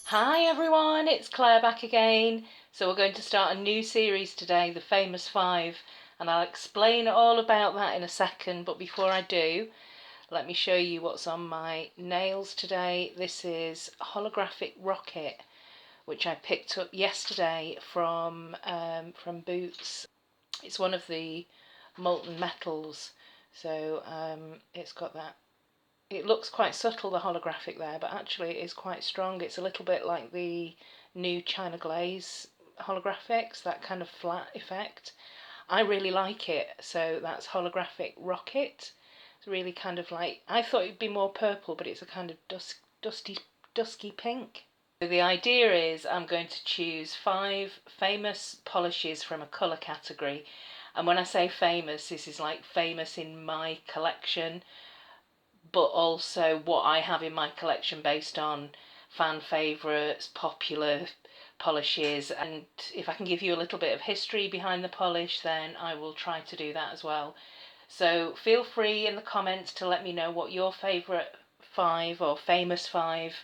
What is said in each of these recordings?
Hi everyone, it's Claire back again. So we're going to start a new series today, The Famous Five, and I'll explain all about that in a second, but before I do, let me show you what's on my nails today. This is Holographic Rocket, which I picked up yesterday from Boots. It's one of the molten metals, so it's got that. It looks quite subtle, the holographic there, but actually it is quite strong. It's a little bit like the new China Glaze holographics, that kind of flat effect. I really like it, so that's Holographic Rocket. It's really kind of like, I thought it'd be more purple, but it's a kind of dusky pink. So the idea is I'm going to choose 5 famous polishes from a colour category. And when I say famous, this is like famous in my collection, but also what I have in my collection based on fan favourites, popular polishes, and if I can give you a little bit of history behind the polish, then I will try to do that as well. So feel free in the comments to let me know what your favourite 5 or famous 5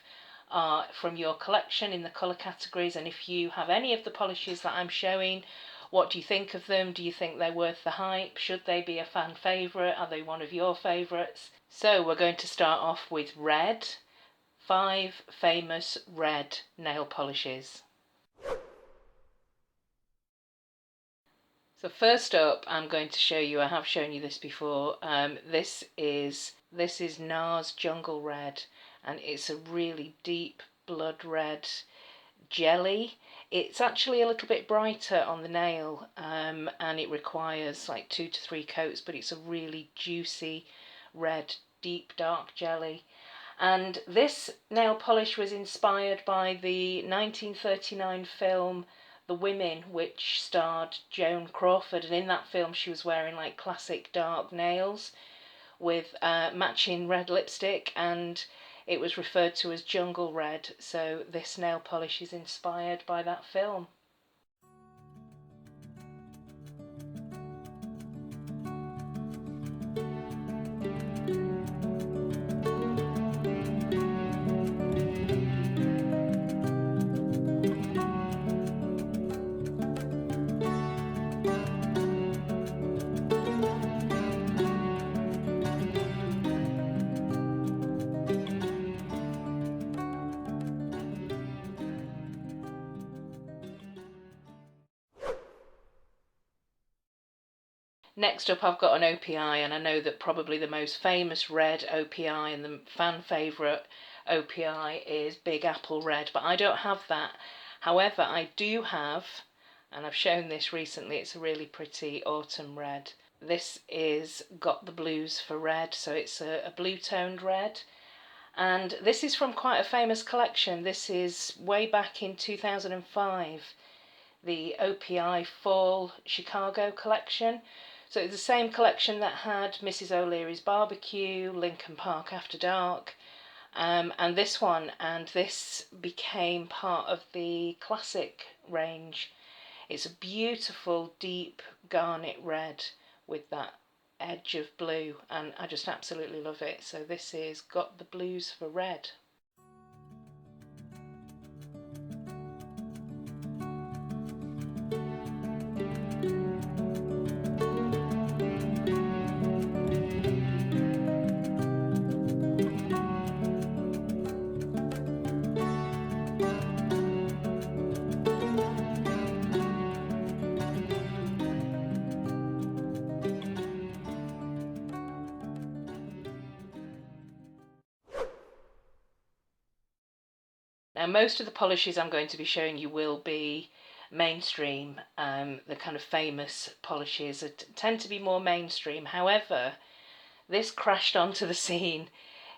are from your collection in the colour categories, and if you have any of the polishes that I'm showing, what do you think of them? Do you think they're worth the hype? Should they be a fan favourite? Are they one of your favourites? So we're going to start off with red. 5 famous red nail polishes. So first up, I'm going to show you, I have shown you this before, this is NAS Jungle Red, and it's a really deep blood red jelly. It's actually a little bit brighter on the nail, and it requires like 2 to 3 coats, but it's a really juicy red deep dark jelly. And this nail polish was inspired by the 1939 film The Women, which starred Joan Crawford, and in that film she was wearing like classic dark nails with matching red lipstick, and it was referred to as Jungle Red, so this nail polish is inspired by that film. Next up I've got an OPI, and I know that probably the most famous red OPI and the fan favourite OPI is Big Apple Red, but I don't have that. However, I do have, and I've shown this recently, it's a really pretty autumn red. This is Got the Blues for Red, so it's a blue toned red. And this is from quite a famous collection. This is way back in 2005, the OPI Fall Chicago collection. So it's the same collection that had Mrs. O'Leary's Barbecue, Lincoln Park After Dark, and this became part of the classic range. It's a beautiful deep garnet red with that edge of blue, and I just absolutely love it. So this is Got the Blues for Red. Now, most of the polishes I'm going to be showing you will be mainstream. The kind of famous polishes tend to be more mainstream. However, this crashed onto the scene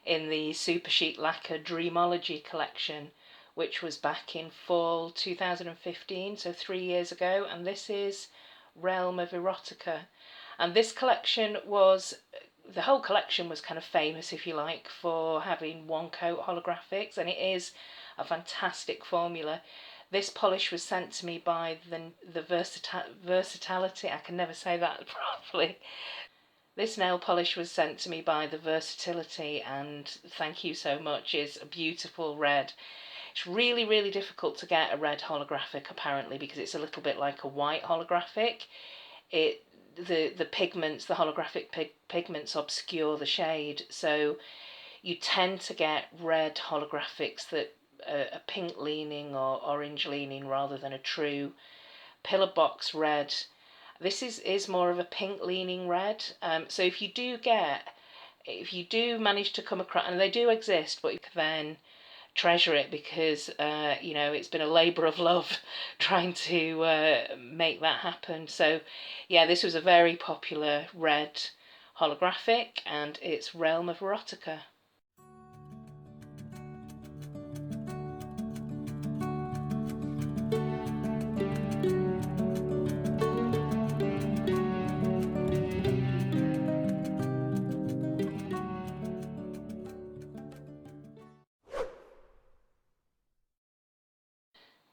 in the Super Sheet Lacquer Dreamology collection, which was back in fall 2015, so 3 years ago, and this is Realm of Erotica. And this collection was, the whole collection was kind of famous, if you like, for having one coat holographics, and it is a fantastic formula. This polish was sent to me by the Versatility, I can never say that properly. This nail polish was sent to me by the Versatility, and thank you so much. It's a beautiful red. It's really, really difficult to get a red holographic apparently because it's a little bit like a white holographic. The pigments, the holographic pigments obscure the shade, so you tend to get red holographics that are pink leaning or orange leaning rather than a true pillar box red. This is more of a pink leaning red. So if you do manage to come across, and they do exist, but then treasure it because you know, it's been a labour of love trying to make that happen. So yeah, this was a very popular red holographic, and it's Realm of Erotica.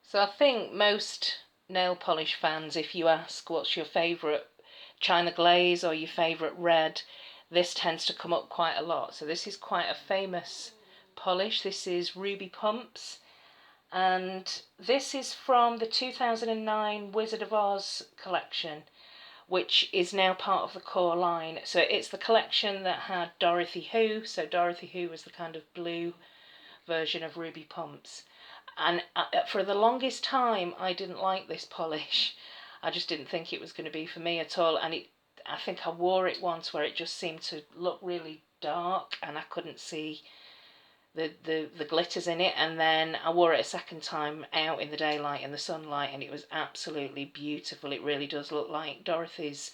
So I think most nail polish fans, if you ask what's your favourite China glaze or your favourite red, this tends to come up quite a lot. So this is quite a famous polish. This is Ruby Pumps, and this is from the 2009 Wizard of Oz collection, which is now part of the core line. So it's the collection that had Dorothy Who. So Dorothy Who was the kind of blue version of Ruby Pumps. And for the longest time, I didn't like this polish. I just didn't think it was going to be for me at all. And I think I wore it once where it just seemed to look really dark and I couldn't see the glitters in it. And then I wore it a second time out in the daylight and the sunlight, and it was absolutely beautiful. It really does look like Dorothy's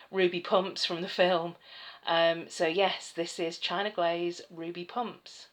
Ruby Pumps from the film. So yes, this is China Glaze Ruby Pumps.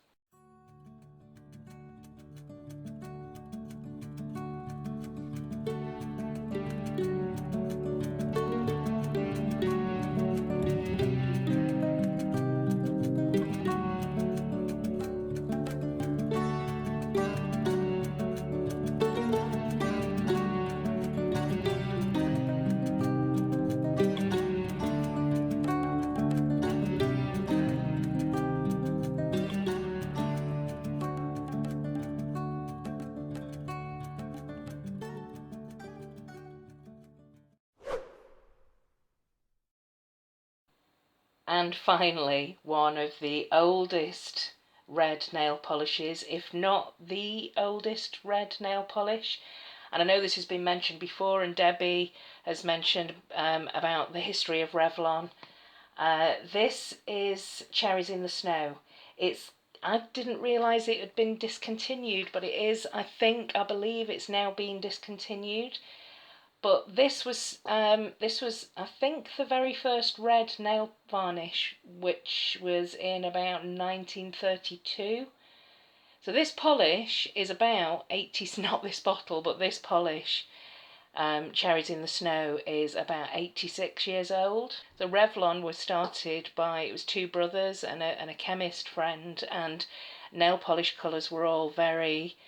And finally, one of the oldest red nail polishes, if not the oldest red nail polish. And I know this has been mentioned before, and Debbie has mentioned about the history of Revlon. This is Cherries in the Snow. I didn't realise it had been discontinued, but it is. I believe it's now been discontinued. But this was I think the very first red nail varnish, which was in about 1932. So this polish is about 80, not this bottle, but this polish, Cherries in the Snow, is about 86 years old. So Revlon was started by, it was two brothers and a chemist friend, and nail polish colours were all very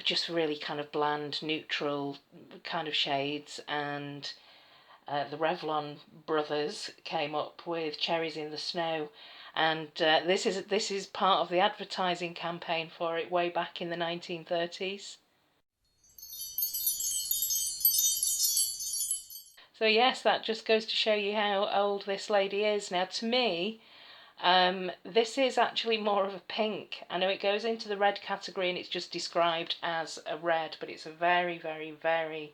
just really kind of bland, neutral kind of shades, and the Revlon brothers came up with Cherries in the Snow, and this is part of the advertising campaign for it way back in the 1930s. So yes, that just goes to show you how old this lady is. Now to me, this is actually more of a pink. I know it goes into the red category and it's just described as a red, but it's a very, very, very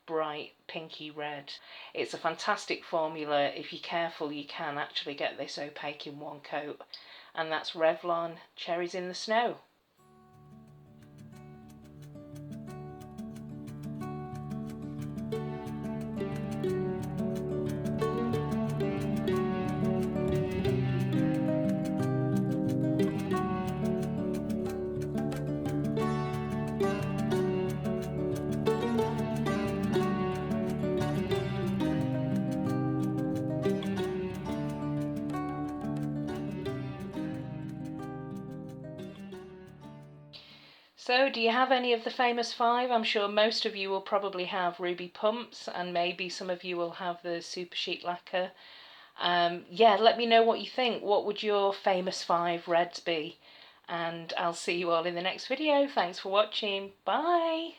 bright pinky red. It's a fantastic formula. If you're careful, you can actually get this opaque in one coat. And that's Revlon Cherries in the Snow. So, do you have any of the famous five? I'm sure most of you will probably have Ruby Pumps, and maybe some of you will have the Super Sheet Lacquer. Yeah, let me know what you think. What would your famous five reds be? and I'll see you all in the next video. Thanks for watching. Bye!